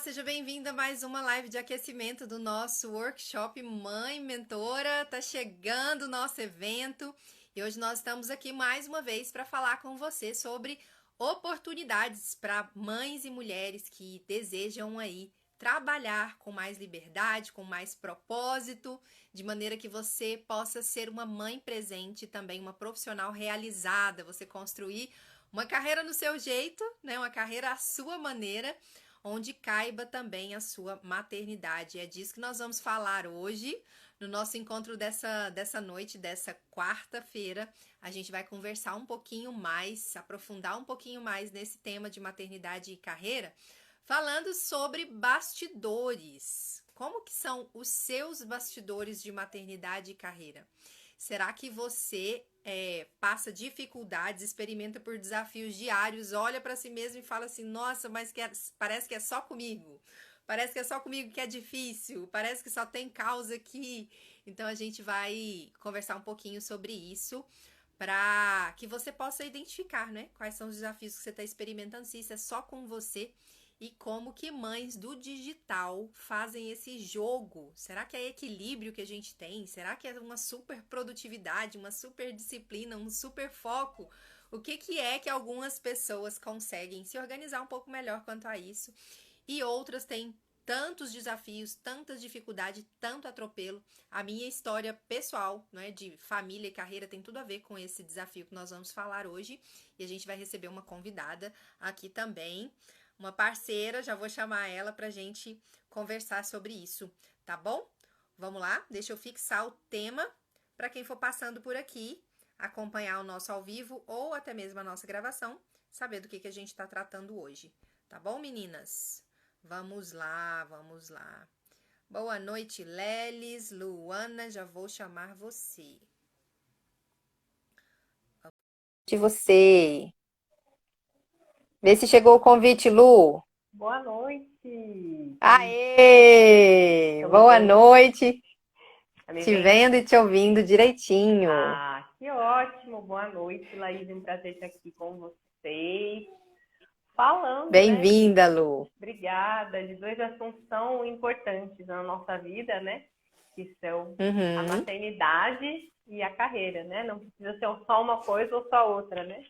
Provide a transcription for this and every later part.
seja bem-vinda a mais uma live de aquecimento do nosso workshop Mãe Mentora. Tá chegando o nosso evento e hoje nós estamos aqui mais uma vez para falar com você sobre oportunidades para mães e mulheres que desejam aí trabalhar com mais liberdade, com mais propósito, de maneira que você possa ser uma mãe presente, também uma profissional realizada, você construir uma carreira no seu jeito, né? Uma carreira à sua maneira, onde caiba também a sua maternidade. É disso que nós vamos falar hoje, no nosso encontro dessa noite, dessa quarta-feira. A gente vai conversar um pouquinho mais, aprofundar um pouquinho mais nesse tema de maternidade e carreira, falando sobre bastidores. Como que são os seus bastidores de maternidade e carreira? Será que você passa dificuldades, experimenta por desafios diários, olha para si mesmo e fala assim, nossa, mas parece que é só comigo. Parece que é só comigo que é difícil, parece que só tem causa aqui. Então a gente vai conversar um pouquinho sobre isso para que você possa identificar, né? Quais são os desafios que você está experimentando, se isso é só com você e como que mães do digital fazem esse jogo. Será que é equilíbrio que a gente tem? Será que é uma super produtividade, uma super disciplina, um super foco? O que é que algumas pessoas conseguem se organizar um pouco melhor quanto a isso e outras têm tantos desafios, tantas dificuldades, tanto atropelo. A minha história pessoal, né, de família e carreira tem tudo a ver com esse desafio que nós vamos falar hoje. E a gente vai receber uma convidada aqui também, uma parceira, já vou chamar ela pra gente conversar sobre isso, tá bom? Vamos lá? Deixa eu fixar o tema para quem for passando por aqui, acompanhar o nosso ao vivo ou até mesmo a nossa gravação, saber do que a gente está tratando hoje. Tá bom, meninas? Vamos lá, vamos lá. Boa noite, Lelis, Luana, já vou chamar você. De você. Vê se chegou o convite, Lu. Boa noite! Aê! Estamos Boa bem? noite. Tá me Te vendo? vendo e te ouvindo direitinho. Ah, que ótimo! Boa noite, Laís. É um prazer estar aqui com vocês. Falando, né? Bem-vinda, Lu. Obrigada, de dois assuntos tão importantes na nossa vida, né? Que são a Uhum. maternidade e a carreira, né? Não precisa ser só uma coisa ou só outra, né?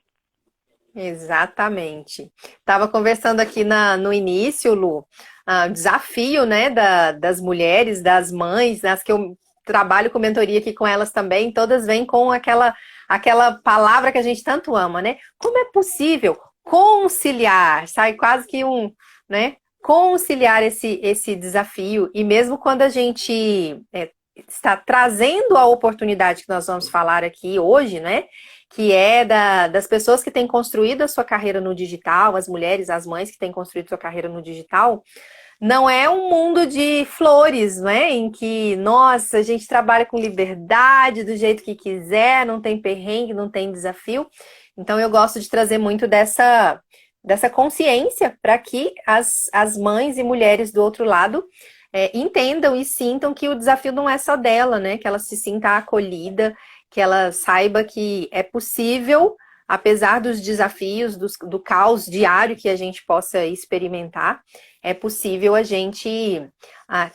Exatamente. Tava conversando aqui no início, Lu, o desafio, né, das mulheres, das mães, as que eu trabalho com mentoria aqui com elas também, todas vêm com aquela palavra que a gente tanto ama, né? Como é possível conciliar? Sai quase que né? Conciliar esse desafio, e mesmo quando a gente está trazendo a oportunidade que nós vamos falar aqui hoje, né? Que é das pessoas que têm construído a sua carreira no digital, as mulheres, as mães que têm construído sua carreira no digital, não é um mundo de flores, né? Em que, nossa, a gente trabalha com liberdade, do jeito que quiser, não tem perrengue, não tem desafio. Então, eu gosto de trazer muito dessa consciência para que as mães e mulheres do outro lado entendam e sintam que o desafio não é só dela, né? Que ela se sinta acolhida, que ela saiba que é possível, apesar dos desafios, do caos diário que a gente possa experimentar, é possível a gente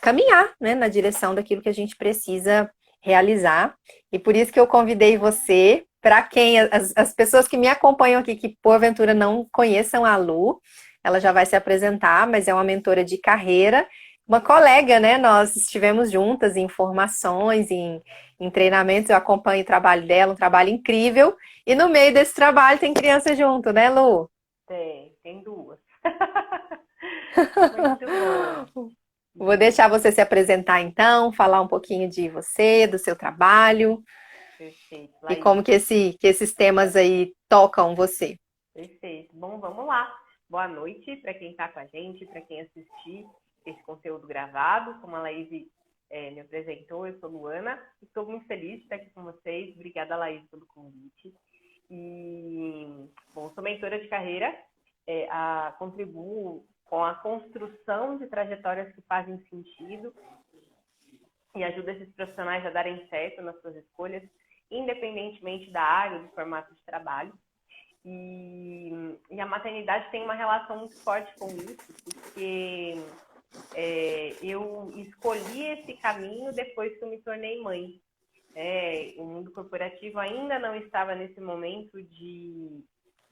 caminhar, né, na direção daquilo que a gente precisa realizar. E por isso que eu convidei você, para quem, as pessoas que me acompanham aqui, que porventura não conheçam a Lu, ela já vai se apresentar, mas é uma mentora de carreira, uma colega, né? Nós estivemos juntas em formações, em treinamentos, eu acompanho o trabalho dela, um trabalho incrível. E no meio desse trabalho tem criança junto, né, Lu? Tem duas. Muito bom. Vou deixar você se apresentar então, falar um pouquinho de você, do seu trabalho Perfeito, e Laís. como que esses temas aí tocam você. Perfeito. Bom, vamos lá. Boa noite para quem está com a gente, para quem assistir esse conteúdo gravado. Como a Laís me apresentou, eu sou Luana. Estou muito feliz de estar aqui com vocês. Obrigada, Laís, pelo convite. E, bom, sou mentora de carreira, contribuo com a construção de trajetórias que fazem sentido e ajudo esses profissionais a darem certo nas suas escolhas, independentemente da área ou do formato de trabalho. E a maternidade tem uma relação muito forte com isso, porque eu escolhi esse caminho depois que eu me tornei mãe. O mundo corporativo ainda não estava nesse momento de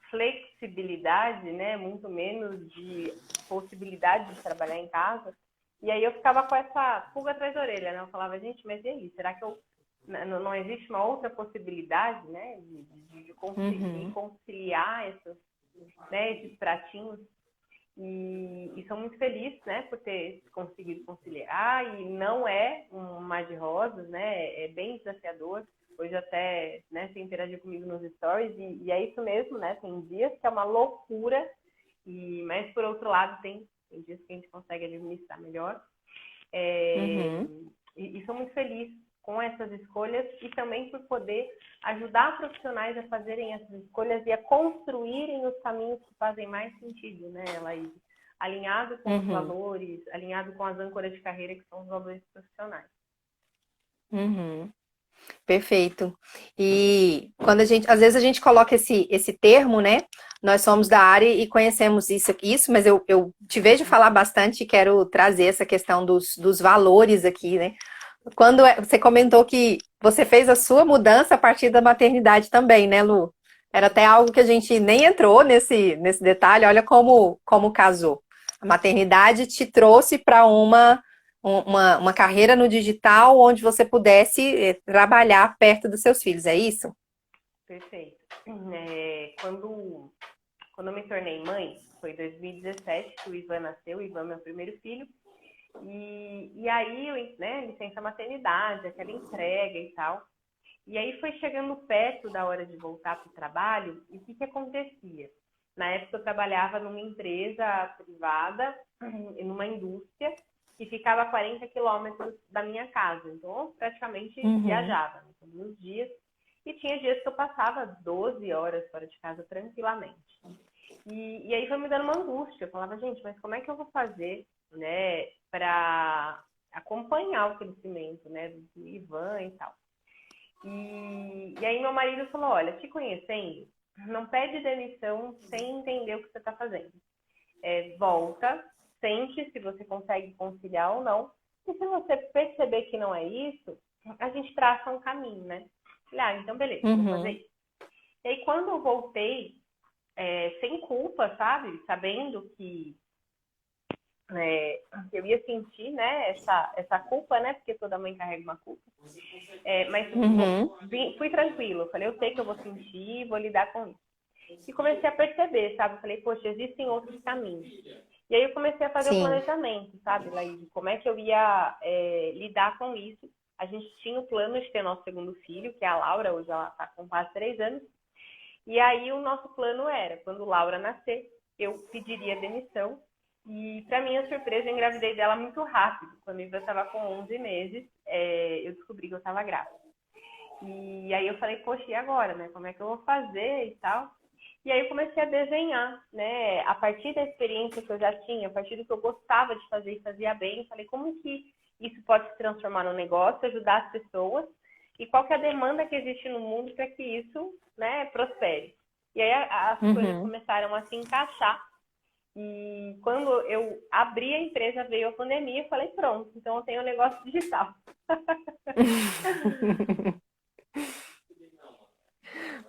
flexibilidade, né? Muito menos de possibilidade de trabalhar em casa. E aí eu ficava com essa pulga atrás da orelha, né? Eu falava, gente, mas e aí? Será que não existe uma outra possibilidade, né? De conseguir conciliar esses pratinhos? E sou muito feliz, né, por ter conseguido conciliar, e não é um mar de rosas, né, é bem desafiador. Hoje até, né, você interagiu comigo nos stories, e é isso mesmo, né, tem dias que é uma loucura, mas por outro lado tem dias que a gente consegue administrar melhor. E sou muito feliz com essas escolhas e também por poder ajudar profissionais a fazerem essas escolhas e a construírem os caminhos que fazem mais sentido, né, Laís? Alinhado com os valores, alinhado com as âncoras de carreira, que são os valores profissionais. Perfeito. E quando às vezes a gente coloca esse termo, né? Nós somos da área e conhecemos isso, mas eu te vejo falar bastante e quero trazer essa questão dos valores aqui, né? Quando você comentou que você fez a sua mudança a partir da maternidade também, né, Lu? Era até algo que a gente nem entrou nesse detalhe. Olha como casou. A maternidade te trouxe para uma carreira no digital onde você pudesse trabalhar perto dos seus filhos, é isso? Perfeito. Quando eu me tornei mãe, foi em 2017 que o Ivan nasceu, o Ivan é meu primeiro filho. E aí, né, licença maternidade, aquela entrega e tal. E aí foi chegando perto da hora de voltar para o trabalho, e o que acontecia? Na época eu trabalhava numa empresa privada, numa indústria, que ficava a 40 quilômetros da minha casa. Então, eu praticamente viajava, né, todos os dias. E tinha dias que eu passava 12 horas fora de casa tranquilamente. E aí foi me dando uma angústia. Eu falava, gente, mas como é que eu vou fazer, né, para acompanhar o crescimento, né, do Ivan e tal. E aí meu marido falou, olha, te conhecendo, não pede demissão sem entender o que você está fazendo. Volta, sente se você consegue conciliar ou não. E se você perceber que não é isso, a gente traça um caminho, né? Falei, então beleza, vou fazer isso. E aí quando eu voltei, sem culpa, sabe? Sabendo que eu ia sentir, né, essa culpa, né, porque toda mãe carrega uma culpa, mas fui tranquilo, eu falei, eu sei que eu vou sentir, vou lidar com isso. E comecei a perceber, sabe, eu falei, poxa, existem outros caminhos. E aí eu comecei a fazer o planejamento, sabe, Laís, como é que eu ia lidar com isso. A gente tinha o plano de ter nosso segundo filho, que é a Laura, hoje ela está com quase 3 anos, e aí o nosso plano era, quando Laura nascer, eu pediria demissão. E, para minha surpresa, eu engravidei dela muito rápido. Quando eu estava com 11 meses, eu descobri que eu estava grávida. E aí eu falei, poxa, e agora, né? Como é que eu vou fazer e tal? E aí eu comecei a desenhar, né? A partir da experiência que eu já tinha, a partir do que eu gostava de fazer e fazia bem, eu falei, como que isso pode se transformar num negócio, ajudar as pessoas? E qual que é a demanda que existe no mundo para que isso, né, prospere? E aí as coisas começaram a se encaixar. E quando eu abri a empresa, veio a pandemia, eu falei, pronto, então eu tenho um negócio digital.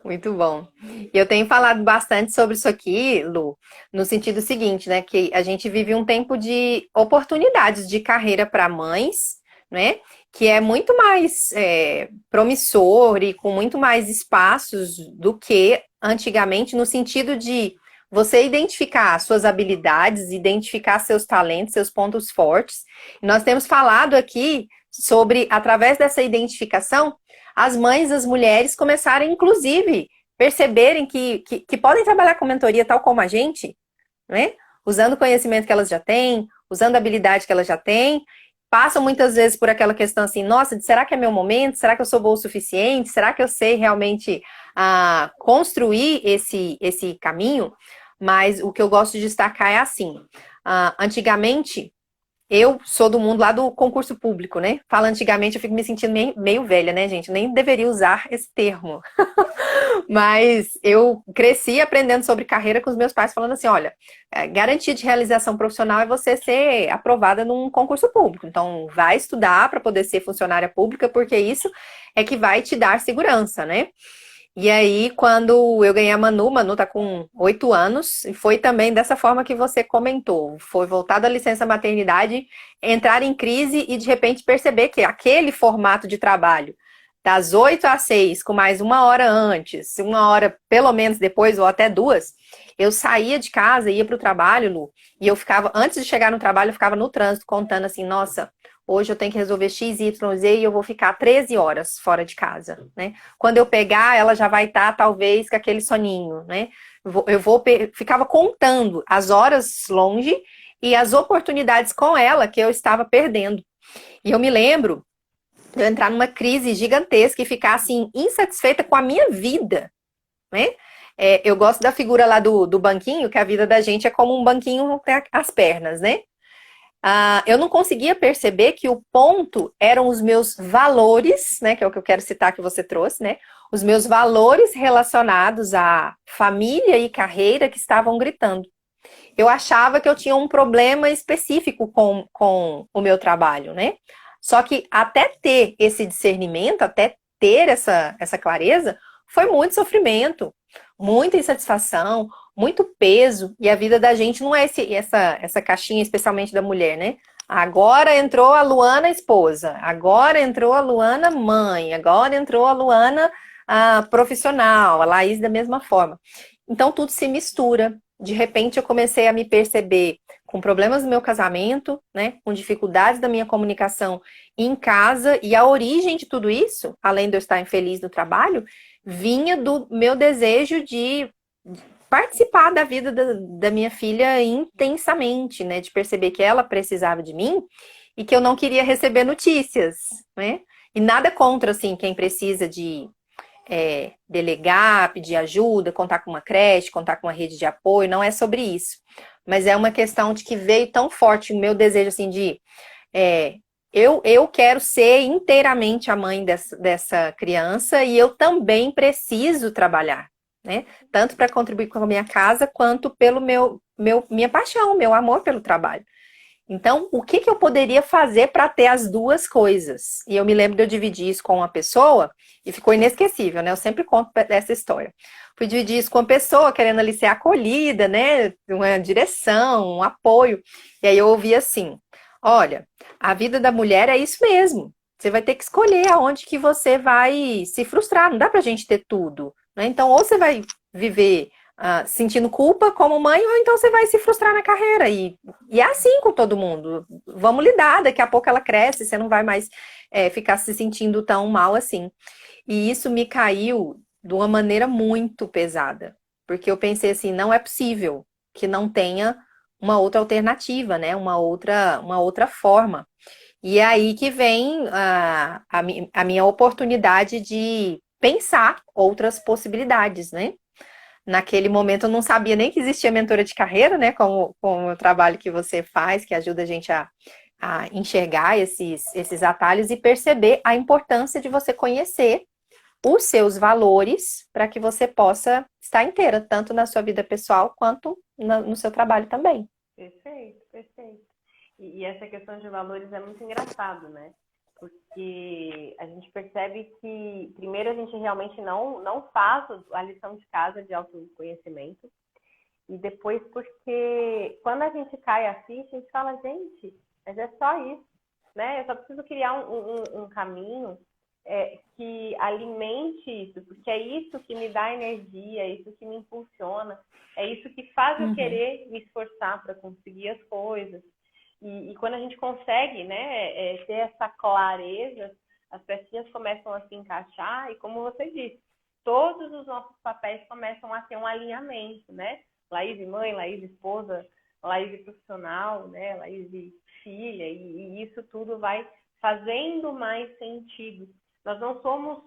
Muito bom. E eu tenho falado bastante sobre isso aqui, Lu, no sentido seguinte, né, que a gente vive um tempo de oportunidades de carreira para mães, né, que é muito mais promissor e com muito mais espaços do que antigamente, no sentido de você identificar suas habilidades, identificar seus talentos, seus pontos fortes. E nós temos falado aqui sobre, através dessa identificação, as mães, as mulheres começarem, inclusive, perceberem que podem trabalhar com mentoria tal como a gente, né? Usando o conhecimento que elas já têm, usando a habilidade que elas já têm, passam muitas vezes por aquela questão assim, nossa, será que é meu momento? Será que eu sou boa o suficiente? Será que eu sei realmente construir esse caminho? Mas o que eu gosto de destacar é assim, antigamente, eu sou do mundo lá do concurso público, né? Fala antigamente, eu fico me sentindo meio velha, né, gente? Eu nem deveria usar esse termo. Mas eu cresci aprendendo sobre carreira com os meus pais, falando assim: olha, garantia de realização profissional é você ser aprovada num concurso público. Então, vai estudar para poder ser funcionária pública, porque isso é que vai te dar segurança, né? E aí, quando eu ganhei a Manu tá com 8 anos, e foi também dessa forma que você comentou. Foi voltar da licença maternidade, entrar em crise e de repente perceber que aquele formato de trabalho, das 8 às 6, com mais 1 hora antes, 1 hora pelo menos depois, ou até 2, eu saía de casa, ia para o trabalho, Lu, e eu ficava, antes de chegar no trabalho, eu ficava no trânsito contando assim, nossa, hoje eu tenho que resolver X, Y, Z e eu vou ficar 13 horas fora de casa, né? Quando eu pegar, ela já vai estar, talvez, com aquele soninho, né? Ficava contando as horas longe e as oportunidades com ela que eu estava perdendo. E eu me lembro de eu entrar numa crise gigantesca e ficar, assim, insatisfeita com a minha vida, né? Eu gosto da figura lá do banquinho, que a vida da gente é como um banquinho com as pernas, né? Eu não conseguia perceber que o ponto eram os meus valores, né? Que é o que eu quero citar que você trouxe, né? Os meus valores relacionados à família e carreira que estavam gritando. Eu achava que eu tinha um problema específico com o meu trabalho, né? Só que até ter esse discernimento, até ter essa clareza, foi muito sofrimento, muita insatisfação, muito peso, e a vida da gente não é essa caixinha, especialmente da mulher, né? Agora entrou a Luana esposa, agora entrou a Luana mãe, agora entrou a Luana profissional, a Laís da mesma forma. Então tudo se mistura. De repente eu comecei a me perceber com problemas no meu casamento, né, com dificuldades da minha comunicação em casa, e a origem de tudo isso, além de eu estar infeliz no trabalho, vinha do meu desejo de participar da vida da minha filha intensamente, né, de perceber que ela precisava de mim e que eu não queria receber notícias, né? E nada contra, assim, quem precisa de delegar, pedir ajuda, contar com uma creche, contar com uma rede de apoio, não é sobre isso. Mas é uma questão de que veio tão forte o meu desejo, assim, de eu quero ser inteiramente a mãe dessa criança e eu também preciso trabalhar, né? Tanto para contribuir com a minha casa, quanto pelo minha paixão, meu amor pelo trabalho. Então, o que eu poderia fazer para ter as duas coisas? E eu me lembro de eu dividir isso com uma pessoa e ficou inesquecível, né? Eu sempre conto essa história. Fui dividir isso com uma pessoa, querendo ali ser acolhida, né? Uma direção, um apoio. E aí eu ouvi assim: olha, a vida da mulher é isso mesmo. Você vai ter que escolher aonde que você vai se frustrar. Não dá pra gente ter tudo, né? Então, ou você vai viver sentindo culpa como mãe, ou então você vai se frustrar na carreira. E é assim com todo mundo. Vamos lidar, daqui a pouco ela cresce, você não vai mais ficar se sentindo tão mal assim. E isso me caiu de uma maneira muito pesada. Porque eu pensei assim, não é possível que não tenha uma outra alternativa, né? Uma outra forma. E é aí que vem a minha oportunidade de pensar outras possibilidades, né? Naquele momento eu não sabia nem que existia mentora de carreira, né? Como o trabalho que você faz, que ajuda a gente a enxergar esses atalhos e perceber a importância de você conhecer os seus valores para que você possa estar inteira, tanto na sua vida pessoal quanto no seu trabalho também. Perfeito, perfeito. E essa questão de valores é muito engraçado, né? Porque a gente percebe que, primeiro, a gente realmente não faz a lição de casa de autoconhecimento, e depois porque quando a gente cai a ficha, a gente fala, gente, mas é só isso, né? Eu só preciso criar um caminho que alimente isso, porque é isso que me dá energia, é isso que me impulsiona, é isso que faz eu querer me esforçar para conseguir as coisas. E quando a gente consegue, né, ter essa clareza, as pecinhas começam a se encaixar e, como você disse, todos os nossos papéis começam a ter um alinhamento, né? Laís mãe, Laís esposa, Laís profissional, né? Laís filha, e isso tudo vai fazendo mais sentido. Nós não somos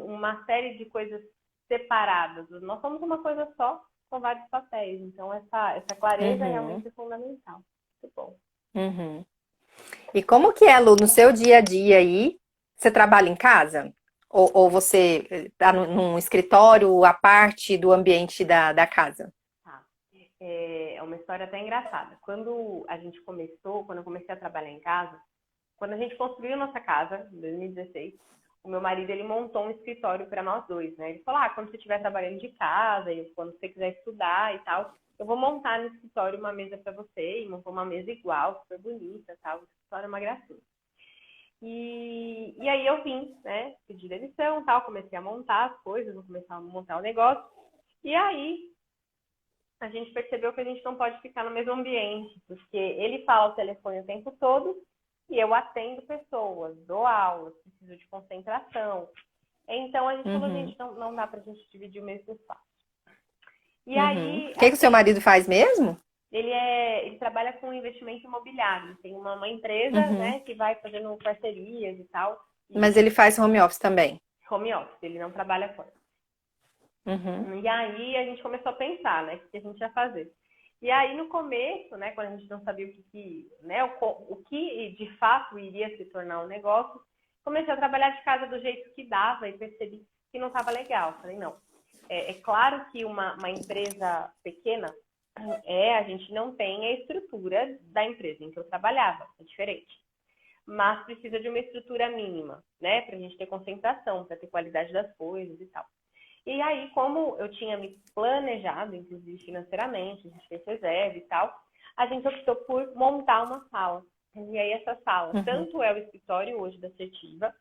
uma série de coisas separadas, nós somos uma coisa só com vários papéis. Então, essa clareza realmente é fundamental. Muito bom. Uhum. E como que é, Lu, no seu dia a dia aí? Você trabalha em casa? Ou você está num escritório à parte do ambiente da casa? Tá. É uma história até engraçada. Quando eu comecei a trabalhar em casa, quando a gente construiu nossa casa, em 2016, o meu marido, ele montou um escritório para nós dois, né? Ele falou, quando você estiver trabalhando de casa, e quando você quiser estudar e tal, eu vou montar no escritório uma mesa para você, e montou uma mesa igual, super bonita, tal. O escritório é uma gracinha. E aí eu vim, né? Pedi demissão, tal, comecei a montar as coisas, vou começar a montar o negócio. E aí a gente percebeu que a gente não pode ficar no mesmo ambiente, porque ele fala o telefone o tempo todo e eu atendo pessoas, dou aulas, preciso de concentração. Então a gente falou, Uhum, gente, não dá pra gente dividir o mesmo espaço. E uhum. aí, O que que o seu assim, marido faz mesmo? ele trabalha com investimento imobiliário, ele tem uma empresa, Uhum. né, que vai fazendo parcerias e tal, Mas e ele faz home office também. home office, ele não trabalha fora. Uhum, E aí a gente começou a pensar, né, o que a gente ia fazer. E aí no começo, né, quando a gente não sabia né, o que de fato iria se tornar um negócio, comecei a trabalhar de casa do jeito que dava e percebi que não estava legal. Falei, não, é claro que uma empresa pequena, a gente não tem a estrutura da empresa em que eu trabalhava, é diferente. Mas precisa de uma estrutura mínima, né, para a gente ter concentração, para ter qualidade das coisas e tal. E aí, como eu tinha me planejado, inclusive financeiramente, a gente fez reserva e tal, a gente optou por montar uma sala. E aí, essa sala, uhum, tanto é o escritório hoje da Assertiva,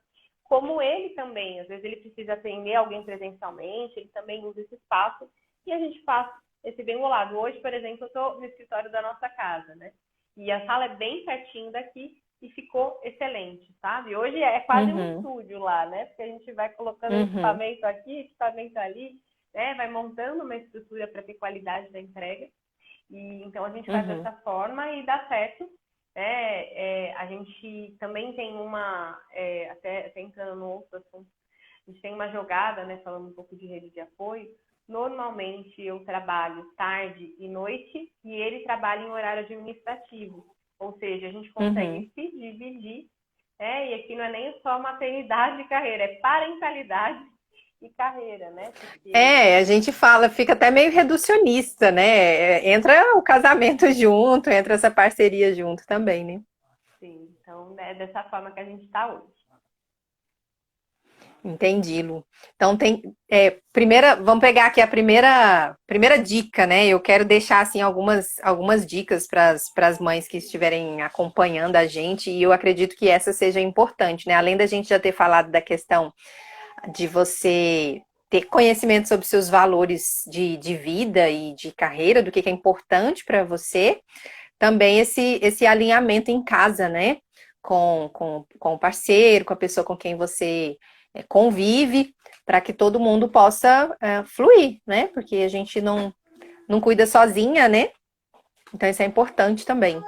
como ele também, às vezes ele precisa atender alguém presencialmente, ele também usa esse espaço e a gente faz esse bem bolado. Hoje, por exemplo, eu estou no escritório da nossa casa, né? E a sala é bem pertinho daqui e ficou excelente, sabe? Hoje é quase um uhum, estúdio lá, né? Porque a gente vai colocando uhum, equipamento aqui, equipamento ali, né? Vai montando uma estrutura para ter qualidade da entrega. E então a gente faz uhum, dessa forma e dá certo. A gente também tem até entrando no outro assunto, a gente tem uma jogada, né? Falando um pouco de rede de apoio. Normalmente eu trabalho tarde e noite e ele trabalha em horário administrativo. Ou seja, a gente uhum. consegue se dividir, e aqui não é nem só maternidade e carreira, é parentalidade e carreira, né? Porque, É, a gente fala, fica até meio reducionista, né? Entra o casamento junto, entra essa parceria junto também, né? sim, então é dessa forma que a gente está hoje. Entendi, Lu. Então vamos pegar aqui a primeira dica, né? Eu quero deixar assim algumas dicas para as mães que estiverem acompanhando a gente, e eu acredito que essa seja importante, né? Além da gente já ter falado da questão de você ter conhecimento sobre seus valores de vida e de carreira, do que é importante para você, também esse alinhamento em casa, né? Com o parceiro, com a pessoa com quem você convive, para que todo mundo possa fluir, né? Porque a gente não cuida sozinha, né? Então isso é importante também.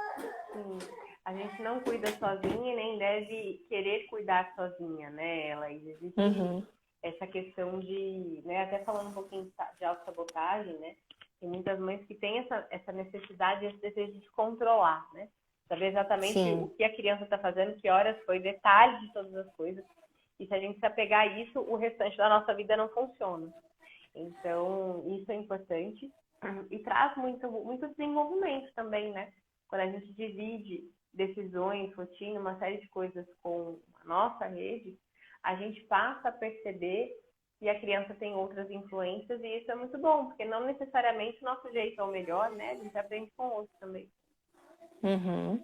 Sim, a gente não cuida sozinha e nem deve querer cuidar sozinha, né? Ela existe Uhum, essa questão de, né, até falando um pouquinho de autossabotagem, né? Tem muitas mães que têm essa necessidade, esse desejo de controlar, né? Saber exatamente o sim. que a criança está fazendo, que horas foi, detalhes de todas as coisas. E se a gente se apegar a isso, o restante da nossa vida não funciona. Então, isso é importante e traz muito desenvolvimento também, né? Quando a gente divide decisões, rotina, uma série de coisas com a nossa rede, a gente passa a perceber que a criança tem outras influências e isso é muito bom, porque não necessariamente o nosso jeito é o melhor, né? A gente aprende com outros também. Uhum.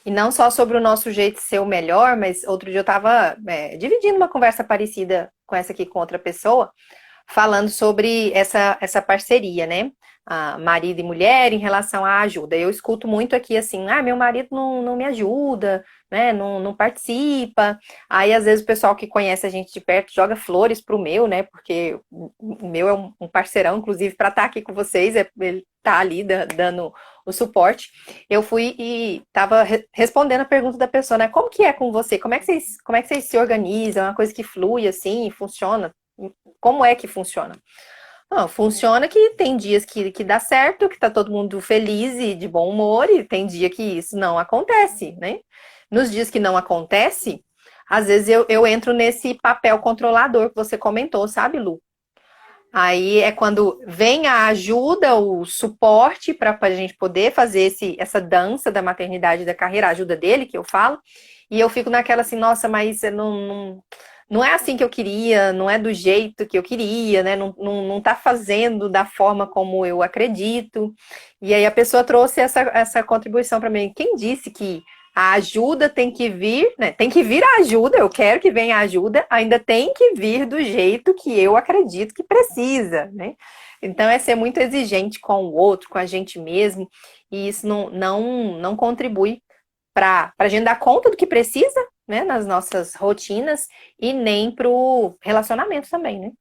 E não só sobre o nosso jeito de ser o melhor, mas outro dia eu estava dividindo uma conversa parecida com essa aqui com outra pessoa, falando sobre essa parceria, né? Marido e mulher em relação à ajuda. Eu escuto muito aqui assim, meu marido não me ajuda, né? Não participa. Aí, às vezes, o pessoal que conhece a gente de perto joga flores pro meu, né? Porque o meu é um parceirão, inclusive, para estar aqui com vocês, ele tá ali dando o suporte. Eu fui e estava respondendo a pergunta da pessoa, né? Como que é com você? Como é que vocês se organizam? É uma coisa que flui assim, funciona? Como é que funciona? Não, funciona que tem dias que dá certo, que tá todo mundo feliz e de bom humor, e tem dia que isso não acontece, né? Nos dias que não acontece, às vezes eu entro nesse papel controlador que você comentou, sabe, Lu? Aí é quando vem a ajuda, o suporte para a gente poder fazer essa dança da maternidade e da carreira, a ajuda dele, que eu falo, e eu fico naquela assim, nossa, mas não é assim que eu queria, não é do jeito que eu queria, né? Não tá fazendo da forma como eu acredito. E aí a pessoa trouxe essa contribuição para mim. Quem disse que a ajuda tem que vir, né? Tem que vir a ajuda, eu quero que venha a ajuda, ainda tem que vir do jeito que eu acredito que precisa, né? Então é ser muito exigente com o outro, com a gente mesmo, e isso não contribui para a gente dar conta do que precisa, né, nas nossas rotinas, e nem para o relacionamento também, né?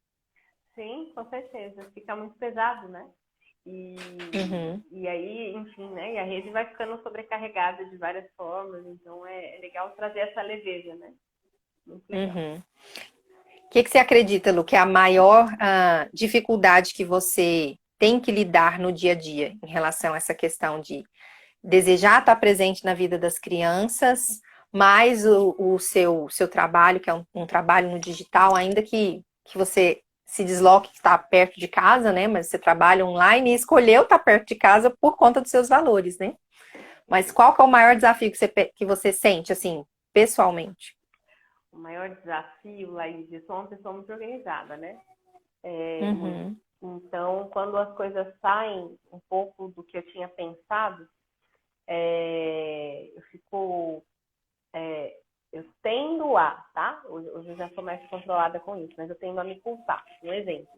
Sim, com certeza. Fica muito pesado, né? Uhum, E aí, enfim, né? E a rede vai ficando sobrecarregada de várias formas, então é legal trazer essa leveza, né? Muito legal. uhum. O que você acredita, Lu, que é a maior dificuldade que você tem que lidar no dia a dia em relação a essa questão de desejar estar presente na vida das crianças, mais o seu trabalho, que é um trabalho no digital, ainda que você se desloque, que está perto de casa, né? Mas você trabalha online e escolheu estar perto de casa por conta dos seus valores, né? Mas qual que é o maior desafio que você sente, assim, pessoalmente? O maior desafio, Laís, eu sou uma pessoa muito organizada, né? Uhum, Então, quando as coisas saem um pouco do que eu tinha pensado, eu fico. é, eu tendo a, tá? Hoje eu já sou mais controlada com isso, mas eu tendo a me culpar. Um exemplo.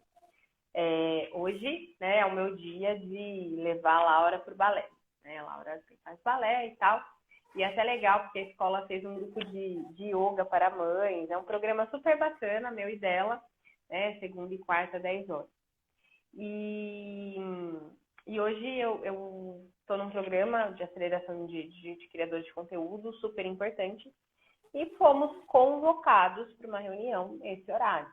Hoje, né, é o meu dia de levar a Laura para o balé. Né? A Laura faz balé e tal. E é até legal, porque a escola fez um grupo de yoga para mães. É um programa super bacana, meu e dela, né? Segunda e quarta, 10 horas. E, e hoje eu estou num programa de aceleração de criadores de conteúdo super importante. E fomos convocados para uma reunião nesse horário.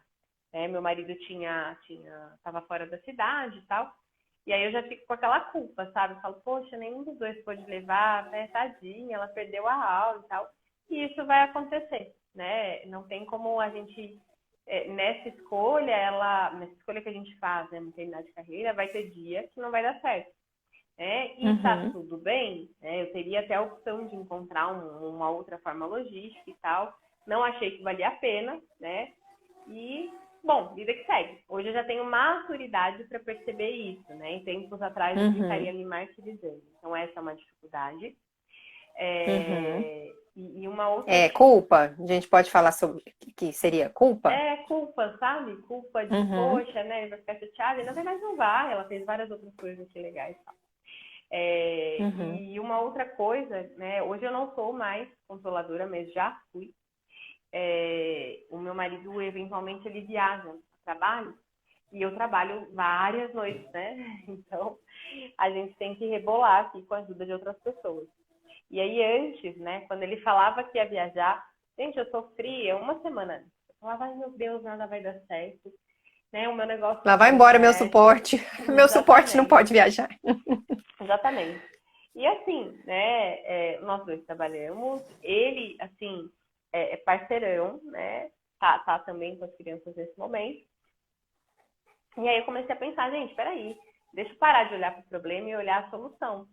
Meu marido estava fora da cidade e tal. E aí eu já fico com aquela culpa, sabe? Eu falo, poxa, nenhum dos dois pôde levar, né? Tadinha, ela perdeu a aula e tal. E isso vai acontecer, né? Não tem como a gente, nessa escolha que a gente faz, né? Maternidade de carreira, vai ter dia que não vai dar certo. E tá uhum, tudo bem, né? Eu teria até a opção de encontrar uma outra forma logística e tal. Não achei que valia a pena, né? E, bom, vida que segue. Hoje eu já tenho maturidade para perceber isso, né? Em tempos atrás eu uhum, ficaria me martirizando. Então, essa é uma dificuldade. uhum. E uma outra É culpa? A gente pode falar sobre que seria culpa? culpa, sabe? Culpa de, Uhum, poxa, né? Ele vai ficar chateada. E na verdade não vai, ela fez várias outras coisas que legais. uhum. E uma outra coisa, né? Hoje eu não sou mais controladora, mas já fui. O meu marido, eventualmente, ele viaja a trabalho e eu trabalho várias noites, né? Então, a gente tem que rebolar aqui com a ajuda de outras pessoas. E aí, antes, né, quando ele falava que ia viajar, gente, eu sofria uma semana antes. Eu falava, ai meu Deus, nada vai dar certo, né? O meu negócio Lá não vai vai dar embora meu certo. suporte. Meu suporte não Exatamente, pode viajar. exatamente. E assim, né, nós dois trabalhamos, ele, assim, é parceirão, né, tá também com as crianças nesse momento. E aí eu comecei a pensar, gente, peraí, deixa eu parar de olhar para o problema e olhar a solução.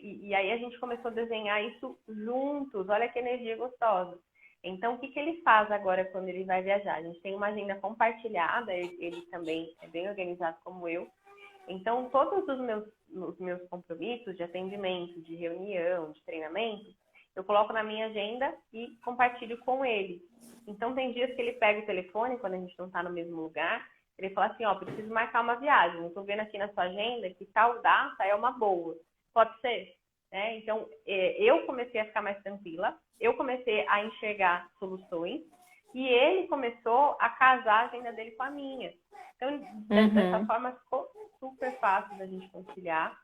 E aí a gente começou a desenhar isso juntos, olha que energia gostosa. Então, o que, que ele faz agora quando ele vai viajar? A gente tem uma agenda compartilhada, ele também é bem organizado como eu. Então, todos os meus compromissos de atendimento, de reunião, de treinamento, eu coloco na minha agenda e compartilho com ele. Então, tem dias que ele pega o telefone, quando a gente não está no mesmo lugar, ele fala assim, ó, preciso marcar uma viagem, eu estou vendo aqui na sua agenda que tal data é uma boa. Pode ser? Então, eu comecei a ficar mais tranquila, eu comecei a enxergar soluções e ele começou a casar a agenda dele com a minha. Então, dessa Uhum, forma, ficou super fácil da gente conciliar,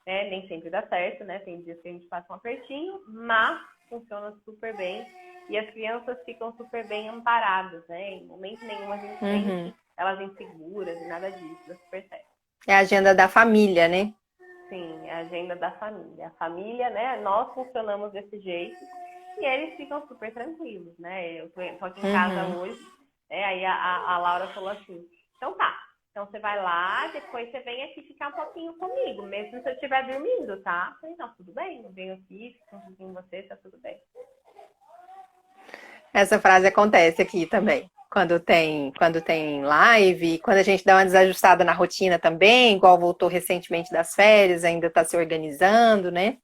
né? Nem sempre dá certo, né? Tem dias que a gente passa um apertinho, mas funciona super bem e as crianças ficam super bem amparadas, né? Em momento nenhum a gente uhum. sente elas inseguras e nada disso, dá super certo. É a agenda da família, né? Sim, é a agenda da família. A família, né, nós funcionamos desse jeito e eles ficam super tranquilos, né? Eu tô aqui em casa hoje, aí a Laura falou assim, então tá, então você vai lá, depois você vem aqui ficar um pouquinho comigo, mesmo se eu estiver dormindo, tá? Eu falei, não, tudo bem, eu venho aqui, fico um pouquinho com você, tá tudo bem. Essa frase acontece aqui também. Quando tem live, quando a gente dá uma desajustada na rotina também, igual voltou recentemente das férias, ainda está se organizando, né?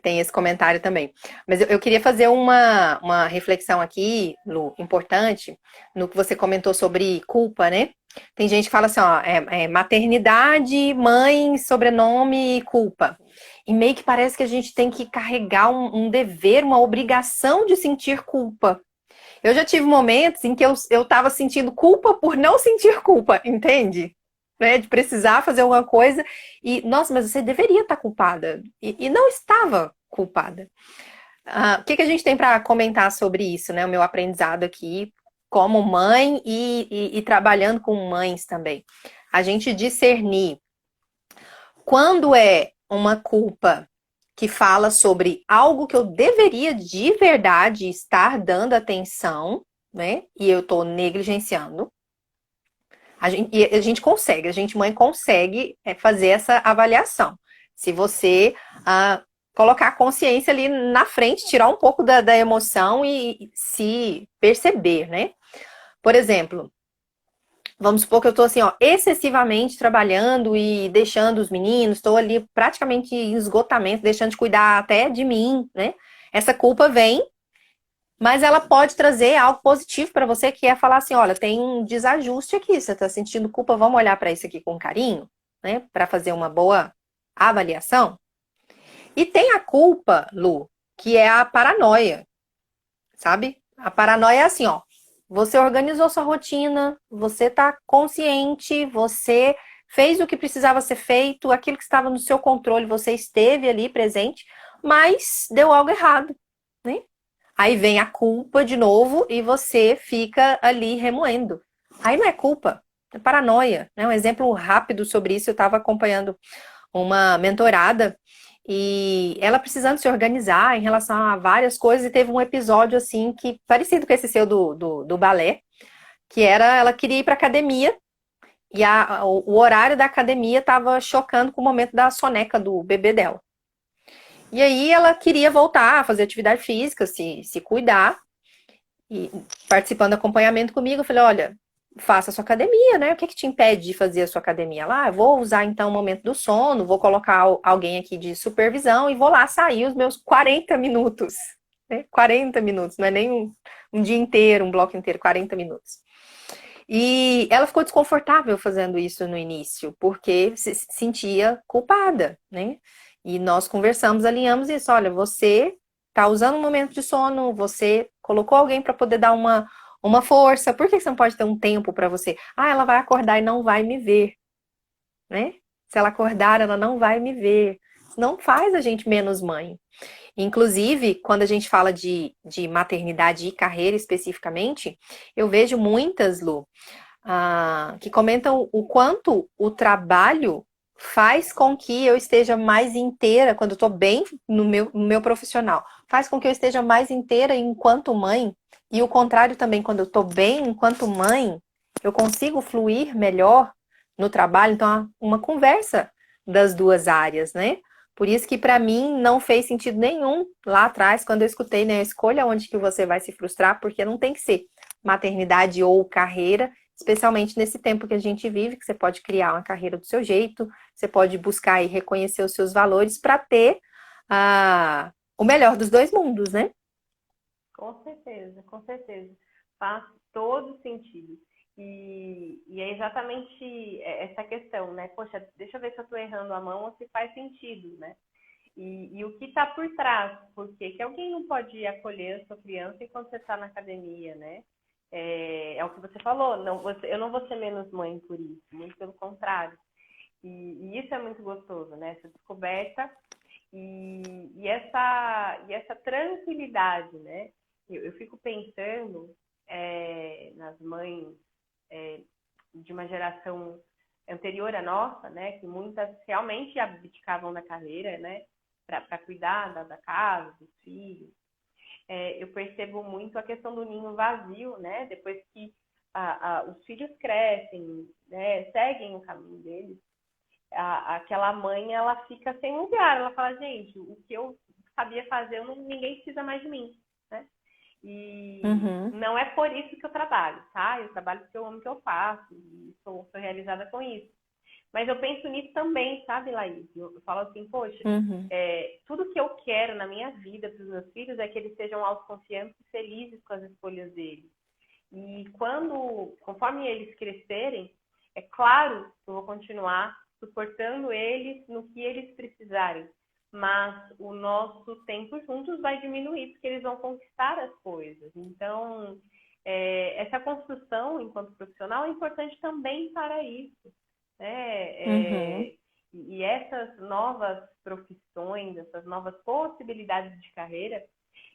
Tem esse comentário também. Mas eu queria fazer uma reflexão aqui, Lu, importante, no que você comentou sobre culpa, né? Tem gente que fala assim, ó, maternidade, mãe, sobrenome e culpa. E meio que parece que a gente tem que carregar um dever, uma obrigação de sentir culpa. Eu já tive momentos em que eu tava sentindo culpa por não sentir culpa, entende? Né, de precisar fazer alguma coisa e, nossa, mas você deveria estar culpada. E não estava culpada. O que a gente tem para comentar sobre isso, né? O meu aprendizado aqui como mãe e trabalhando com mães também. A gente discernir quando é uma culpa que fala sobre algo que eu deveria de verdade estar dando atenção, né? E eu tô negligenciando. A gente consegue, a gente mãe consegue fazer essa avaliação. Se você colocar a consciência ali na frente, tirar um pouco da emoção e se perceber, né? Por exemplo, vamos supor que eu tô assim, ó, excessivamente trabalhando e deixando os meninos, estou ali praticamente em esgotamento, deixando de cuidar até de mim, né? Essa culpa vem, mas ela pode trazer algo positivo para você, que é falar assim, olha, tem um desajuste aqui, você está sentindo culpa, vamos olhar para isso aqui com carinho, né? Para fazer uma boa avaliação. E tem a culpa, Lu, que é a paranoia, sabe? A paranoia é assim, ó. Você organizou sua rotina, você está consciente, você fez o que precisava ser feito, aquilo que estava no seu controle, você esteve ali presente, mas deu algo errado, né? Aí vem a culpa de novo e você fica ali remoendo. Aí não é culpa, é paranoia, né? Um exemplo rápido sobre isso, eu estava acompanhando uma mentorada e ela precisando se organizar em relação a várias coisas e teve um episódio assim que parecido com esse seu do balé, que era ela queria ir para academia e o horário da academia estava chocando com o momento da soneca do bebê dela. E aí ela queria voltar a fazer atividade física, se cuidar e participando do acompanhamento comigo, eu falei, olha, faça a sua academia, né? O que que te impede de fazer a sua academia lá? Eu vou usar então o momento do sono, vou colocar alguém aqui de supervisão e vou lá sair os meus 40 minutos. Né? 40 minutos, não é nem um dia inteiro, um bloco inteiro, 40 minutos. E ela ficou desconfortável fazendo isso no início, porque se sentia culpada, né? E nós conversamos, alinhamos isso. Olha, você tá usando um momento de sono, você colocou alguém para poder dar uma força. Por que você não pode ter um tempo para você? Ah, ela vai acordar e não vai me ver, né? Se ela acordar, ela não vai me ver. Não faz a gente menos mãe. Inclusive, quando a gente fala de maternidade e carreira especificamente, eu vejo muitas, Lu, que comentam o quanto o trabalho faz com que eu esteja mais inteira, quando eu estou bem no meu profissional, faz com que eu esteja mais inteira enquanto mãe, e o contrário também, quando eu estou bem enquanto mãe, eu consigo fluir melhor no trabalho, então uma conversa das duas áreas, né? Por isso que para mim não fez sentido nenhum lá atrás, quando eu escutei, né, escolha onde que você vai se frustrar, porque não tem que ser maternidade ou carreira, especialmente nesse tempo que a gente vive, que você pode criar uma carreira do seu jeito, você pode buscar e reconhecer os seus valores para ter o melhor dos dois mundos, né? Com certeza, com certeza. Faz todo sentido. E é exatamente essa questão, né? Poxa, deixa eu ver se eu estou errando a mão ou se faz sentido, né? E o que está por trás? Por quê? Que alguém não pode acolher a sua criança enquanto você está na academia, né? É o que você falou, eu não vou ser menos mãe por isso, muito pelo contrário. E isso é muito gostoso, né? Essa descoberta e essa tranquilidade, né? Eu fico pensando nas mães de uma geração anterior à nossa, né, que muitas realmente abdicavam da carreira, né, para cuidar da casa, dos filhos. Eu percebo muito a questão do ninho vazio, né, depois que os filhos crescem, né, seguem o caminho deles, aquela mãe, ela fica sem lugar, ela fala, gente, o que eu sabia fazer, ninguém precisa mais de mim, né? E não é por isso que eu trabalho, tá? Eu trabalho porque eu amo o que eu faço e sou realizada com isso. Mas eu penso nisso também, sabe, Laís? Eu falo assim, poxa, tudo que eu quero na minha vida para os meus filhos é que eles sejam autoconfiantes e felizes com as escolhas deles. E conforme eles crescerem, é claro que eu vou continuar suportando eles no que eles precisarem. Mas o nosso tempo juntos vai diminuir, porque eles vão conquistar as coisas. Então, essa construção enquanto profissional é importante também para isso, né? E essas novas profissões, essas novas possibilidades de carreira,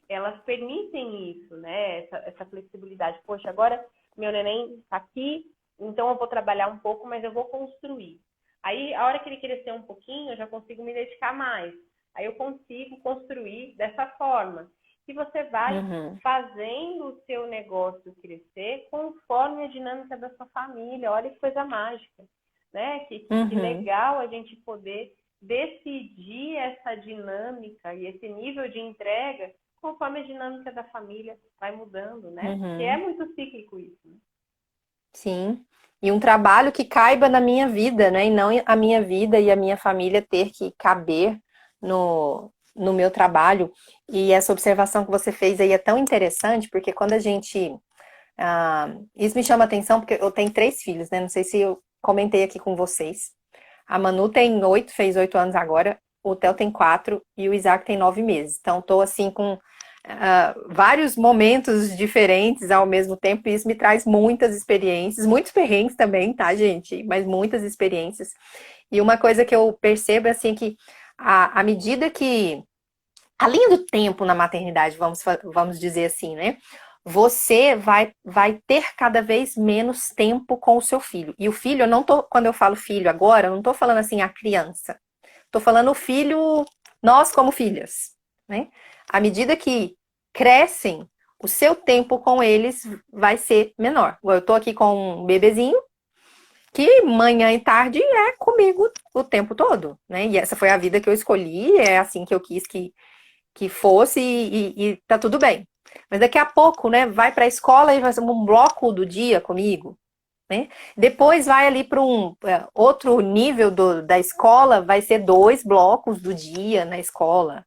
elas permitem isso, né? Essa flexibilidade. Poxa, agora meu neném está aqui, então eu vou trabalhar um pouco, mas eu vou construir. Aí, a hora que ele crescer um pouquinho, eu já consigo me dedicar mais. Aí eu consigo construir dessa forma. E você vai fazendo o seu negócio crescer conforme a dinâmica da sua família. Olha que coisa mágica, né? Que legal a gente poder decidir essa dinâmica e esse nível de entrega conforme a dinâmica da família vai mudando, né? Porque é muito cíclico isso, né? Sim. E um trabalho que caiba na minha vida, né? E não a minha vida e a minha família ter que caber no meu trabalho. E essa observação que você fez aí é tão interessante, porque quando a gente... isso me chama atenção, porque eu tenho 3 filhos, né? Não sei se eu comentei aqui com vocês. A Manu tem 8, fez 8 anos agora. O Theo tem 4 e o Isaac tem 9 meses. Então, tô assim com vários momentos diferentes ao mesmo tempo, e isso me traz muitas experiências, muitos perrengues também, tá, gente? Mas muitas experiências. E uma coisa que eu percebo é assim que à medida que a linha do tempo na maternidade, vamos dizer assim, né? Você vai ter cada vez menos tempo com o seu filho. E o filho, eu não tô, quando eu falo filho agora, eu não tô falando assim a criança. Tô falando o filho, nós como filhas, né? À medida que crescem, o seu tempo com eles vai ser menor. Eu tô aqui com um bebezinho, que manhã e tarde é comigo o tempo todo, né? E essa foi a vida que eu escolhi, é assim que eu quis que fosse e tá tudo bem. Mas daqui a pouco, né, vai para a escola e vai ser um bloco do dia comigo, né? Depois vai ali para um outro nível da escola, vai ser 2 blocos do dia na escola.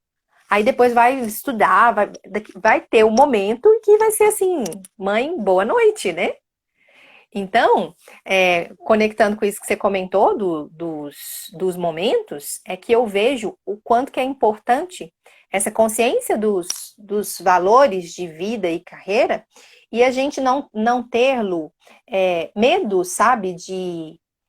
Aí depois vai estudar, vai ter um momento que vai ser assim, mãe, boa noite, né? Então, conectando com isso que você comentou dos momentos, é que eu vejo o quanto que é importante essa consciência dos valores de vida e carreira, e a gente não ter, Lu, medo, sabe,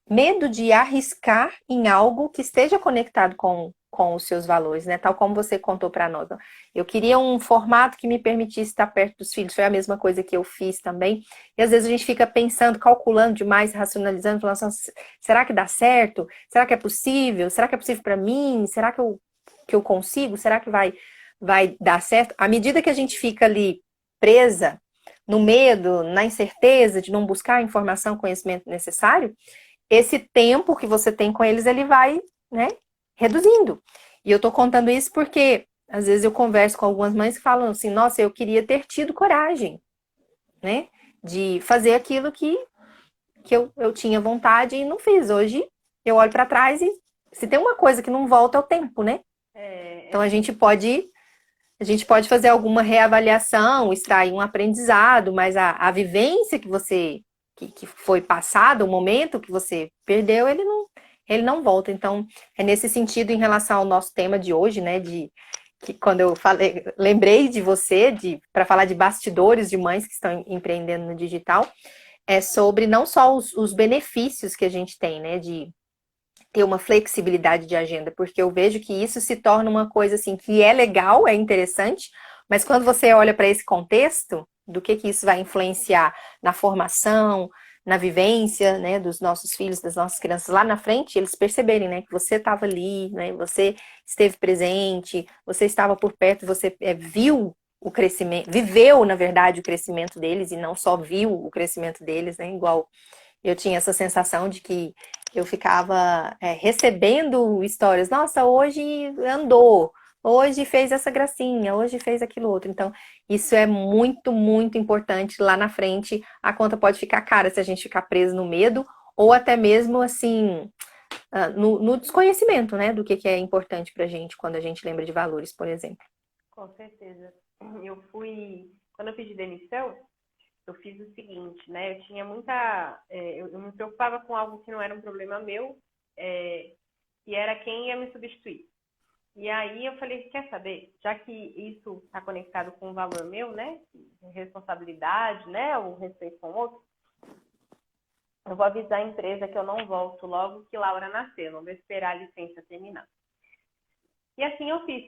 medo de arriscar em algo que esteja conectado com os seus valores, né? Tal como você contou para nós. Eu queria um formato que me permitisse estar perto dos filhos, foi a mesma coisa que eu fiz também. E às vezes a gente fica pensando, calculando demais, racionalizando, falando assim, será que dá certo? Será que é possível? Será que é possível para mim? Será que eu consigo? Será que vai dar certo? À medida que a gente fica ali presa no medo, na incerteza de não buscar a informação, conhecimento necessário, esse tempo que você tem com eles, ele vai, né, reduzindo. E eu tô contando isso porque às vezes eu converso com algumas mães que falam assim, nossa, eu queria ter tido coragem, né, de fazer aquilo que eu tinha vontade e não fiz. Hoje eu olho para trás e se tem uma coisa que não volta é o tempo, né? Então a gente pode fazer alguma reavaliação, extrair um aprendizado, mas a vivência que você que foi passada, o momento que você perdeu, ele não volta. Então, é nesse sentido em relação ao nosso tema de hoje, né? Que quando eu falei, lembrei de você para falar de bastidores de mães que estão empreendendo no digital, é sobre não só os benefícios que a gente tem, né? De ter uma flexibilidade de agenda, porque eu vejo que isso se torna uma coisa assim que é legal, é interessante, mas quando você olha para esse contexto, do que isso vai influenciar na formação, na vivência, né, dos nossos filhos, das nossas crianças lá na frente, eles perceberem, né, que você estava ali, né, você esteve presente, você estava por perto, você viu o crescimento, viveu, na verdade, o crescimento deles e não só viu o crescimento deles, né, igual eu tinha essa sensação de que eu ficava recebendo histórias, nossa, hoje andou, hoje fez essa gracinha, hoje fez aquilo outro, então isso é muito, muito importante lá na frente. A conta pode ficar cara se a gente ficar preso no medo ou até mesmo assim no desconhecimento, né, do que é importante pra gente quando a gente lembra de valores, por exemplo. Com certeza. Quando eu pedi demissão, eu fiz o seguinte, né? Eu tinha eu me preocupava com algo que não era um problema meu, que era quem ia me substituir. E aí eu falei, quer saber? Já que isso está conectado com um valor meu, né? Responsabilidade, né? O respeito com o outro. Eu vou avisar a empresa que eu não volto logo que Laura nascer. Não vou esperar a licença terminar. E assim eu fiz.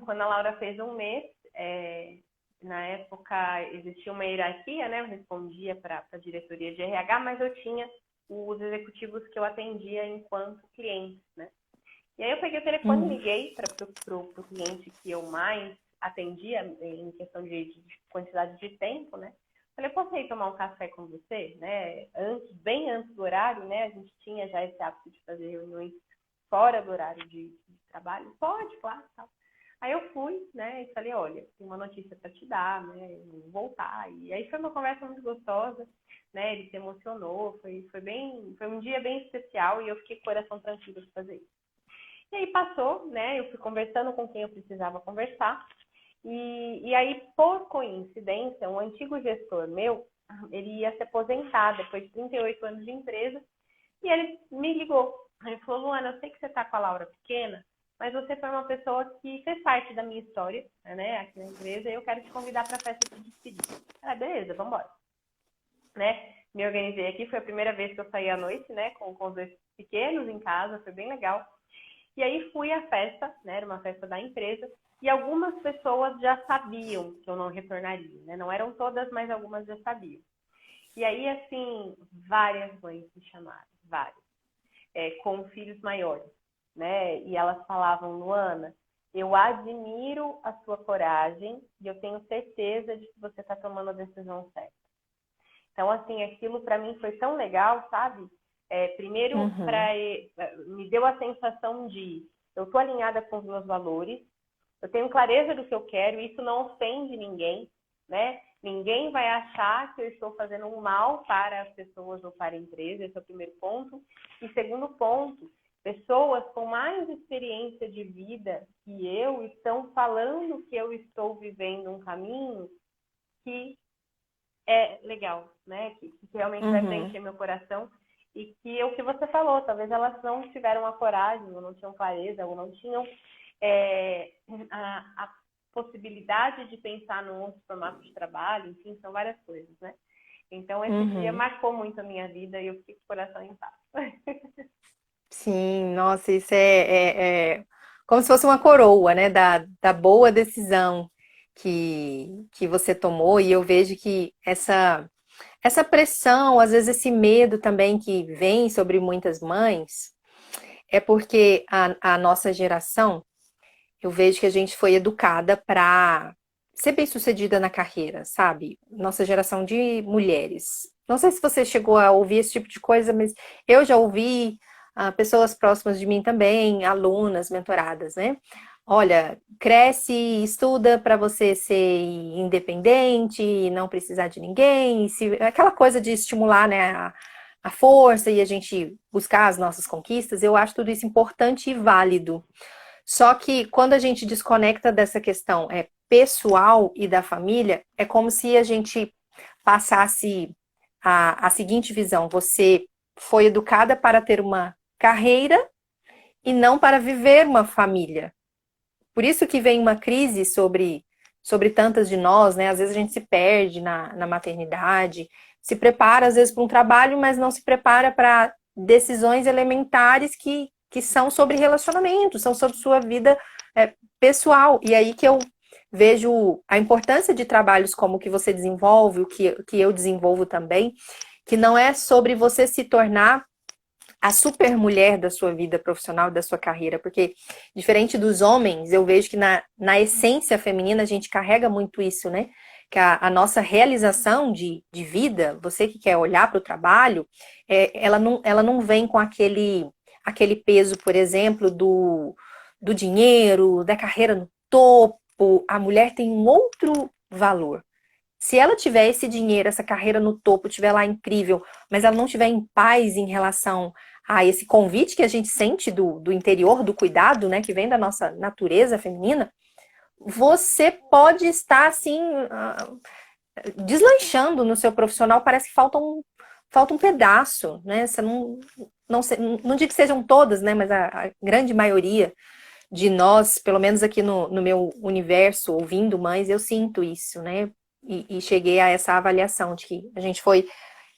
Quando a Laura fez um mês, na época existia uma hierarquia, né? Eu respondia para a diretoria de RH, mas eu tinha os executivos que eu atendia enquanto cliente, né? E aí eu peguei o telefone e liguei para o cliente que eu mais atendia em questão de quantidade de tempo, né? Falei, posso ir tomar um café com você? Né? Bem antes do horário, né? A gente tinha já esse hábito de fazer reuniões fora do horário de trabalho. Pode, claro, tal. Aí eu fui, né, e falei, olha, tem uma notícia para te dar, né, eu vou voltar. E aí foi uma conversa muito gostosa, né, ele se emocionou, foi um dia bem especial e eu fiquei com o coração tranquilo de fazer isso. E aí passou, né, eu fui conversando com quem eu precisava conversar. E aí, por coincidência, um antigo gestor meu, ele ia se aposentar depois de 38 anos de empresa, e ele me ligou. Ele falou, Luana, eu sei que você está com a Laura pequena, mas você foi uma pessoa que fez parte da minha história, né, aqui na empresa, e eu quero te convidar para a festa de despedida. Beleza, vamos embora. Né? Me organizei aqui, foi a primeira vez que eu saí à noite, né, com os dois pequenos em casa, foi bem legal. E aí fui à festa, né, era uma festa da empresa, e algumas pessoas já sabiam que eu não retornaria, né? Não eram todas, mas algumas já sabiam. E aí, assim, várias mães me chamaram, várias, com filhos maiores, né? E elas falavam, Luana, eu admiro a sua coragem e eu tenho certeza de que você está tomando a decisão certa. Então, assim, aquilo para mim foi tão legal, sabe? Primeiro, me deu a sensação de eu estou alinhada com os meus valores, eu tenho clareza do que eu quero, e isso não ofende ninguém, né? Ninguém vai achar que eu estou fazendo um mal para as pessoas ou para a empresa, esse é o primeiro ponto. E segundo ponto, pessoas com mais experiência de vida que eu estão falando que eu estou vivendo um caminho que é legal, né? Que realmente vai preencher meu coração. E que é o que você falou, talvez elas não tiveram a coragem, ou não tinham clareza, ou não tinham a possibilidade de pensar num outro formato de trabalho, enfim, são várias coisas, né? Então, esse dia marcou muito a minha vida e eu fiquei com o coração em paz. Sim, nossa, isso é como se fosse uma coroa, né, da boa decisão que você tomou, e eu vejo que essa pressão, às vezes esse medo também que vem sobre muitas mães, é porque a nossa geração, eu vejo que a gente foi educada para ser bem-sucedida na carreira, sabe? Nossa geração de mulheres. Não sei se você chegou a ouvir esse tipo de coisa, mas eu já ouvi pessoas próximas de mim também, alunas, mentoradas, né? Olha, cresce, estuda para você ser independente, não precisar de ninguém, aquela coisa de estimular, né, a força e a gente buscar as nossas conquistas. Eu acho tudo isso importante e válido. Só que quando a gente desconecta dessa questão pessoal e da família, é como se a gente passasse a seguinte visão: você foi educada para ter uma carreira e não para viver uma família. Por isso que vem uma crise sobre tantas de nós, né? Às vezes a gente se perde na maternidade, se prepara às vezes para um trabalho, mas não se prepara para decisões elementares que são sobre relacionamento, são sobre sua vida pessoal. E aí que eu vejo a importância de trabalhos como o que você desenvolve, o que eu desenvolvo também, que não é sobre você se tornar a super mulher da sua vida profissional, da sua carreira, porque diferente dos homens, eu vejo que na essência feminina a gente carrega muito isso, né? Que a nossa realização de vida, você que quer olhar para o trabalho, ela não vem com aquele peso, por exemplo, do dinheiro, da carreira no topo. A mulher tem um outro valor. Se ela tiver esse dinheiro, essa carreira no topo, tiver lá incrível, mas ela não tiver em paz em relação a esse convite que a gente sente do interior, do cuidado, né, que vem da nossa natureza feminina, você pode estar assim deslanchando no seu profissional, parece que falta um pedaço, né? Você não digo que sejam todas, né, mas a grande maioria de nós, pelo menos aqui no meu universo, ouvindo mães, eu sinto isso, né? E cheguei a essa avaliação de que a gente foi,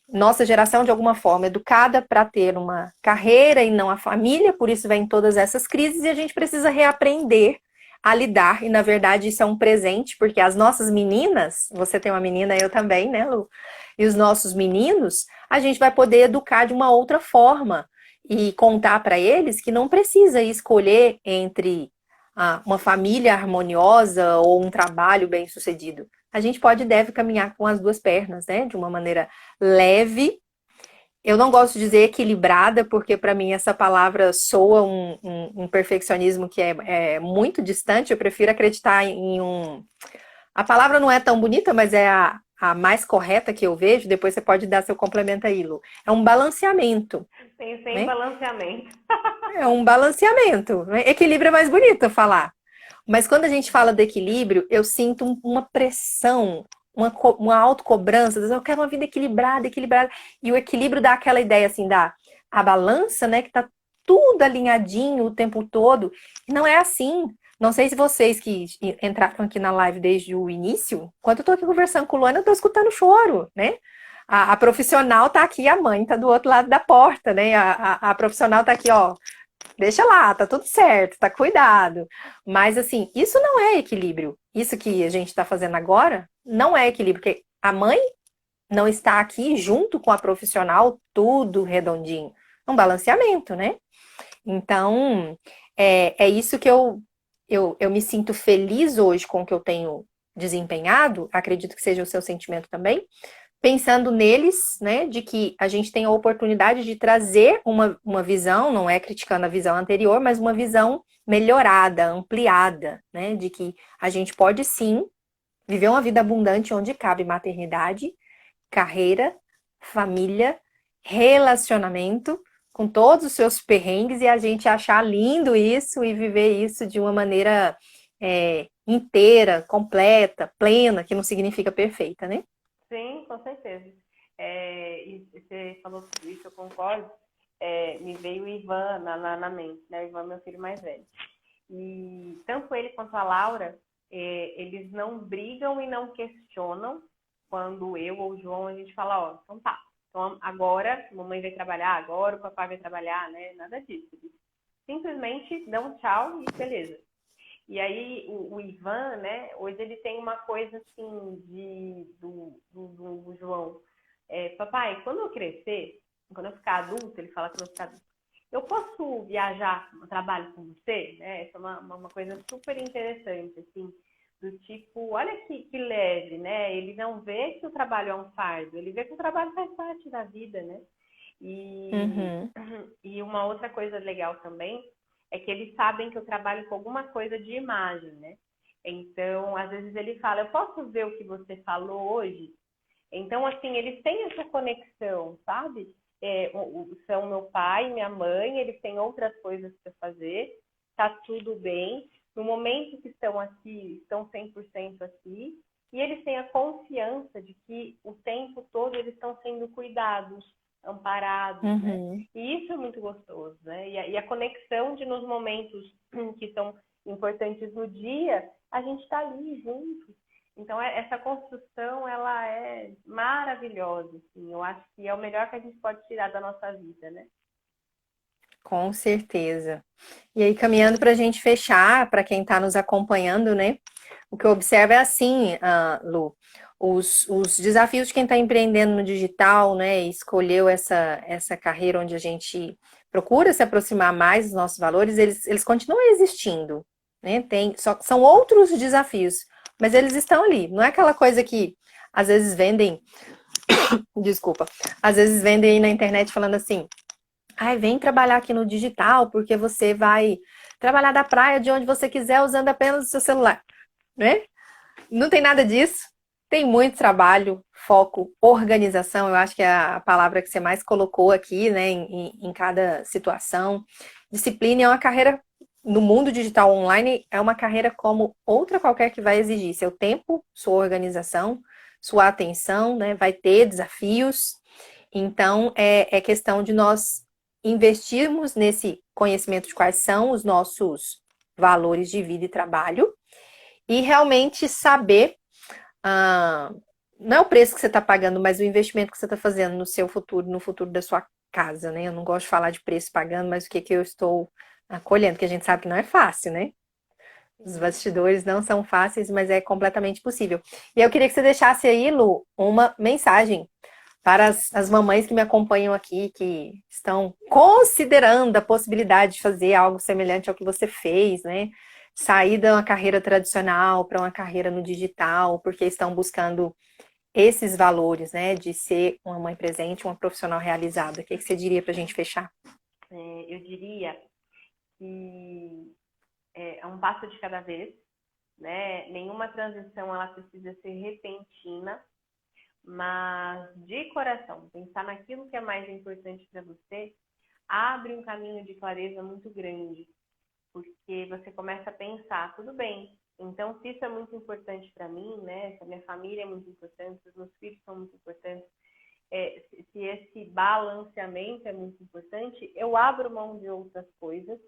nossa geração, de alguma forma, educada para ter uma carreira e não a família, por isso vem todas essas crises e a gente precisa reaprender a lidar. E, na verdade, isso é um presente, porque as nossas meninas, você tem uma menina, eu também, né, Lu? E os nossos meninos, a gente vai poder educar de uma outra forma e contar para eles que não precisa escolher entre uma família harmoniosa ou um trabalho bem-sucedido. A gente pode e deve caminhar com as duas pernas, né? De uma maneira leve. Eu não gosto de dizer equilibrada, porque para mim essa palavra soa um perfeccionismo que é muito distante. Eu prefiro acreditar em um. A palavra não é tão bonita, mas é a mais correta que eu vejo. Depois você pode dar seu complemento aí, Lu. É um balanceamento. Pensei em Né? balanceamento. É um balanceamento. Né? Equilíbrio é mais bonito falar. Mas quando a gente fala de equilíbrio, eu sinto uma pressão, uma autocobrança. Eu quero uma vida equilibrada, equilibrada. E o equilíbrio dá aquela ideia assim, da a balança, né? Que tá tudo alinhadinho o tempo todo. Não é assim. Não sei se vocês que entraram aqui na live desde o início, quando eu tô aqui conversando com o Luana, eu tô escutando choro, né? A profissional tá aqui, a mãe tá do outro lado da porta, né? A profissional tá aqui, ó, deixa lá, tá tudo certo, tá cuidado. Mas assim, isso não é equilíbrio. Isso que a gente está fazendo agora não é equilíbrio, porque a mãe não está aqui junto com a profissional, tudo redondinho. É um balanceamento, né? Então, é isso que eu me sinto feliz hoje com o que eu tenho desempenhado, acredito que seja o seu sentimento também, pensando neles, né, de que a gente tem a oportunidade de trazer uma visão, não é criticando a visão anterior, mas uma visão melhorada, ampliada, né, de que a gente pode sim viver uma vida abundante onde cabe maternidade, carreira, família, relacionamento, com todos os seus perrengues e a gente achar lindo isso e viver isso de uma maneira inteira, completa, plena, que não significa perfeita, né? Sim, com certeza. E você falou tudo isso, eu concordo. Me veio o Ivan na mente, né? O Ivan é meu filho mais velho. E tanto ele quanto a Laura, eles não brigam e não questionam quando eu ou o João a gente fala, ó, então tá. Então agora a mamãe vai trabalhar, agora o papai vai trabalhar, né? Nada disso. Eles simplesmente dão tchau e beleza. E aí o Ivan, né, hoje ele tem uma coisa assim do João. Papai, quando eu crescer, quando eu ficar adulto, ele fala que eu ficar adulto, eu posso viajar no trabalho com você? Né? Essa é uma coisa super interessante, assim, do tipo, olha que leve, né? Ele não vê que o trabalho é um fardo, ele vê que o trabalho faz parte da vida, né? Uhum. E uma outra coisa legal também é que eles sabem que eu trabalho com alguma coisa de imagem, né? Então, às vezes ele fala, eu posso ver o que você falou hoje? Então, assim, eles têm essa conexão, sabe? São meu pai e minha mãe, eles têm outras coisas para fazer, tá tudo bem. No momento que estão aqui, estão 100% aqui, e eles têm a confiança de que o tempo todo eles estão sendo cuidados, amparados, né? Uhum. E isso é muito gostoso, né? E a conexão de nos momentos que são importantes no dia, a gente está ali junto. Então, essa construção, ela é maravilhosa, assim. Eu acho que é o melhor que a gente pode tirar da nossa vida, né? Com certeza. E aí, caminhando para a gente fechar, para quem está nos acompanhando, né? o que eu observo é assim, Lu, os desafios de quem está empreendendo no digital, né, e escolheu essa carreira onde a gente procura se aproximar mais dos nossos valores, eles continuam existindo, né? São outros desafios, mas eles estão ali. Não é aquela coisa que às vezes vendem, desculpa, às vezes vendem aí na internet falando assim, ai, vem trabalhar aqui no digital, porque você vai trabalhar da praia de onde você quiser usando apenas o seu celular, né? Não tem nada disso. Tem muito trabalho, foco, organização. Eu acho que é a palavra que você mais colocou aqui, né, em cada situação. Disciplina é uma carreira no mundo digital online, é uma carreira como outra qualquer que vai exigir seu tempo, sua organização, sua atenção, né? Vai ter desafios. Então, é questão de nós investirmos nesse conhecimento de quais são os nossos valores de vida e trabalho e realmente saber, não é o preço que você está pagando, mas o investimento que você está fazendo no seu futuro, no futuro da sua casa, né? Eu não gosto de falar de preço pagando, mas o que eu estou acolhendo, porque a gente sabe que não é fácil, né? Os bastidores não são fáceis, mas é completamente possível. E eu queria que você deixasse aí, Lu, uma mensagem para as mamães que me acompanham aqui, que estão considerando a possibilidade de fazer algo semelhante ao que você fez, né? Sair de uma carreira tradicional para uma carreira no digital, porque estão buscando esses valores, né? De ser uma mãe presente, uma profissional realizada. O que você diria para a gente fechar? Eu diria que é um passo de cada vez, né? Nenhuma transição ela precisa ser repentina, mas de coração, pensar naquilo que é mais importante para você, abre um caminho de clareza muito grande, porque você começa a pensar, tudo bem, então se isso é muito importante para mim, né? Se a minha família é muito importante, se os meus filhos são muito importantes, se esse balanceamento é muito importante, eu abro mão de outras coisas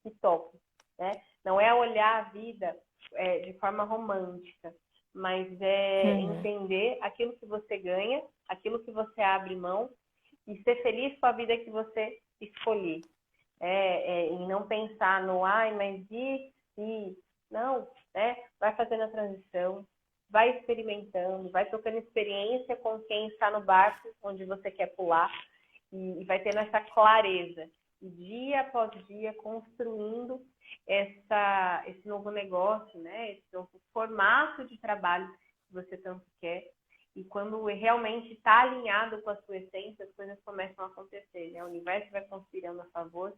e toco, né? Não é olhar a vida de forma romântica, mas é entender aquilo que você ganha, aquilo que você abre mão e ser feliz com a vida que você escolher. E não pensar no, ai, mas não, né? Vai fazendo a transição, vai experimentando, vai trocando experiência com quem está no barco onde você quer pular e vai tendo essa clareza. E dia após dia construindo esse novo negócio, né? Esse novo formato de trabalho que você tanto quer. E quando realmente está alinhado com a sua essência, as coisas começam a acontecer, né? O universo vai conspirando a favor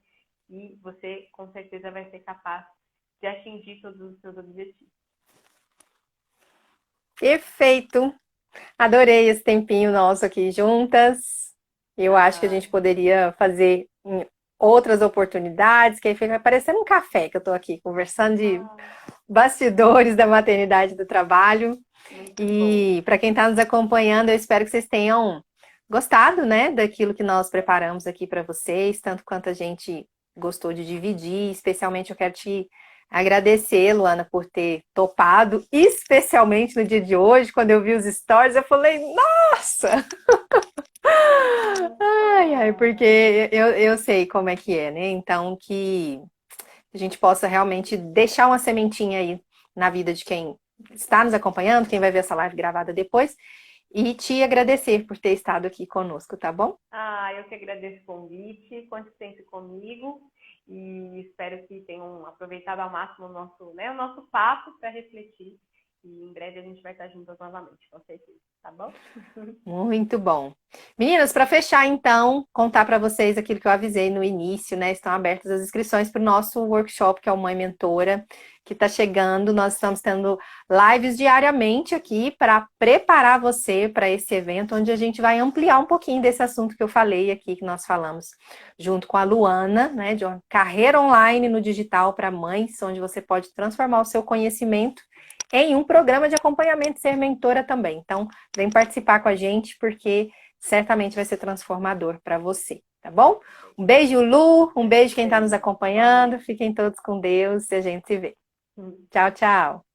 e você, com certeza, vai ser capaz de atingir todos os seus objetivos. Perfeito! Adorei esse tempinho nosso aqui juntas. Eu acho que a gente poderia fazer em outras oportunidades, que aí fica parecendo um café que eu tô aqui conversando de bastidores da maternidade e do trabalho. E para quem está nos acompanhando, eu espero que vocês tenham gostado, né, daquilo que nós preparamos aqui para vocês, tanto quanto a gente gostou de dividir. Especialmente eu quero te agradecer, Luana, por ter topado, especialmente no dia de hoje, quando eu vi os stories, eu falei, nossa! Ai, porque eu sei como é que é, né? Então, que a gente possa realmente deixar uma sementinha aí na vida de quem está nos acompanhando, quem vai ver essa live gravada depois, e te agradecer por ter estado aqui conosco, tá bom? Eu que agradeço o convite, conte sempre comigo e espero que tenham aproveitado ao máximo o nosso papo para refletir. E em breve a gente vai estar juntas novamente, com certeza, tá bom? Muito bom. Meninas, para fechar então, contar para vocês aquilo que eu avisei no início, né? Estão abertas as inscrições para o nosso workshop, que é o Mãe Mentora, que está chegando. Nós estamos tendo lives diariamente aqui para preparar você para esse evento, onde a gente vai ampliar um pouquinho desse assunto que eu falei aqui, que nós falamos junto com a Luana, né? De uma carreira online no digital para mães, onde você pode transformar o seu conhecimento em um programa de acompanhamento e ser mentora também. Então, vem participar com a gente, porque certamente vai ser transformador para você, tá bom? Um beijo, Lu, um beijo quem está nos acompanhando. Fiquem todos com Deus e a gente se vê. Tchau, tchau.